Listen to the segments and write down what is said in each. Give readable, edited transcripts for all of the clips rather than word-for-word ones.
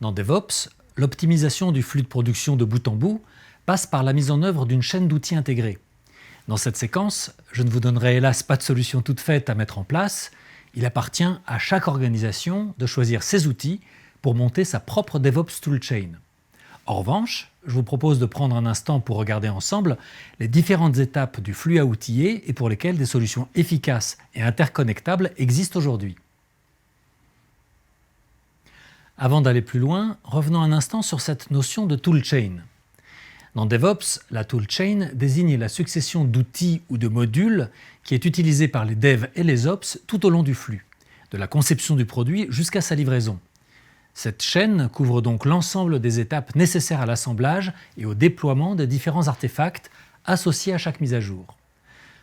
Dans DevOps, l'optimisation du flux de production de bout en bout passe par la mise en œuvre d'une chaîne d'outils intégrés. Dans cette séquence, je ne vous donnerai hélas pas de solution toute faite à mettre en place. Il appartient à chaque organisation de choisir ses outils pour monter sa propre DevOps toolchain. En revanche, je vous propose de prendre un instant pour regarder ensemble les différentes étapes du flux à outiller et pour lesquelles des solutions efficaces et interconnectables existent aujourd'hui. Avant d'aller plus loin, revenons un instant sur cette notion de toolchain. Dans DevOps, la toolchain désigne la succession d'outils ou de modules qui est utilisée par les devs et les ops tout au long du flux, de la conception du produit jusqu'à sa livraison. Cette chaîne couvre donc l'ensemble des étapes nécessaires à l'assemblage et au déploiement des différents artefacts associés à chaque mise à jour.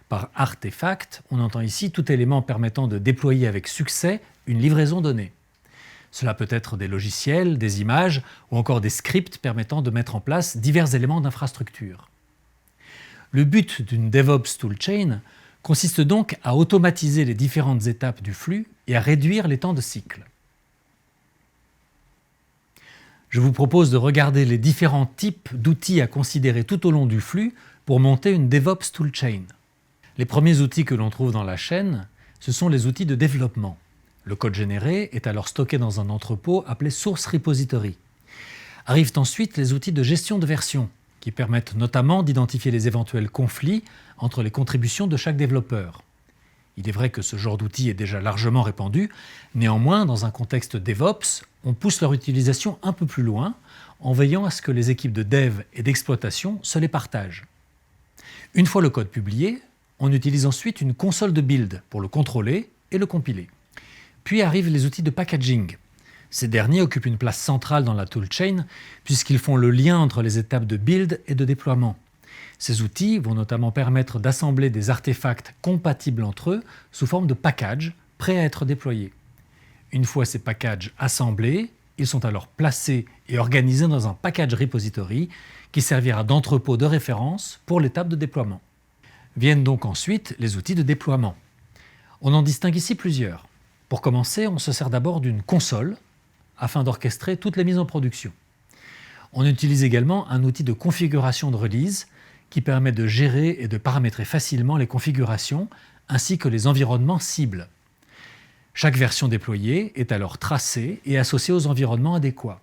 Par artefact, on entend ici tout élément permettant de déployer avec succès une livraison donnée. Cela peut être des logiciels, des images ou encore des scripts permettant de mettre en place divers éléments d'infrastructure. Le but d'une DevOps toolchain consiste donc à automatiser les différentes étapes du flux et à réduire les temps de cycle. Je vous propose de regarder les différents types d'outils à considérer tout au long du flux pour monter une DevOps toolchain. Les premiers outils que l'on trouve dans la chaîne, ce sont les outils de développement. Le code généré est alors stocké dans un entrepôt appelé Source Repository. Arrivent ensuite les outils de gestion de version, qui permettent notamment d'identifier les éventuels conflits entre les contributions de chaque développeur. Il est vrai que ce genre d'outil est déjà largement répandu, néanmoins, dans un contexte DevOps, on pousse leur utilisation un peu plus loin, en veillant à ce que les équipes de dev et d'exploitation se les partagent. Une fois le code publié, on utilise ensuite une console de build pour le contrôler et le compiler. Puis arrivent les outils de packaging. Ces derniers occupent une place centrale dans la toolchain puisqu'ils font le lien entre les étapes de build et de déploiement. Ces outils vont notamment permettre d'assembler des artefacts compatibles entre eux sous forme de packages prêts à être déployés. Une fois ces packages assemblés, ils sont alors placés et organisés dans un package repository qui servira d'entrepôt de référence pour l'étape de déploiement. Viennent donc ensuite les outils de déploiement. On en distingue ici plusieurs. Pour commencer, on se sert d'abord d'une console afin d'orchestrer toutes les mises en production. On utilise également un outil de configuration de release qui permet de gérer et de paramétrer facilement les configurations ainsi que les environnements cibles. Chaque version déployée est alors tracée et associée aux environnements adéquats.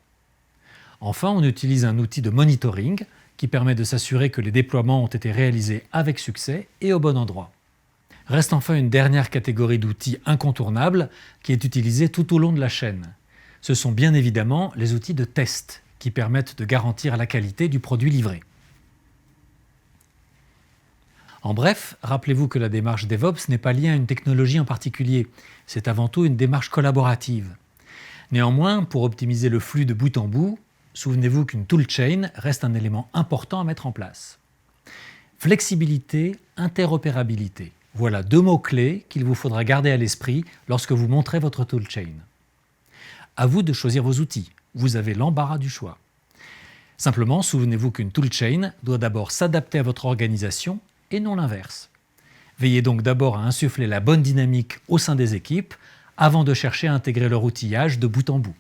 Enfin, on utilise un outil de monitoring qui permet de s'assurer que les déploiements ont été réalisés avec succès et au bon endroit. Reste enfin une dernière catégorie d'outils incontournables qui est utilisée tout au long de la chaîne. Ce sont bien évidemment les outils de test qui permettent de garantir la qualité du produit livré. En bref, rappelez-vous que la démarche DevOps n'est pas liée à une technologie en particulier, c'est avant tout une démarche collaborative. Néanmoins, pour optimiser le flux de bout en bout, souvenez-vous qu'une toolchain reste un élément important à mettre en place. Flexibilité, interopérabilité. Voilà deux mots-clés qu'il vous faudra garder à l'esprit lorsque vous monterez votre toolchain. À vous de choisir vos outils. Vous avez l'embarras du choix. Simplement, souvenez-vous qu'une toolchain doit d'abord s'adapter à votre organisation et non l'inverse. Veillez donc d'abord à insuffler la bonne dynamique au sein des équipes avant de chercher à intégrer leur outillage de bout en bout.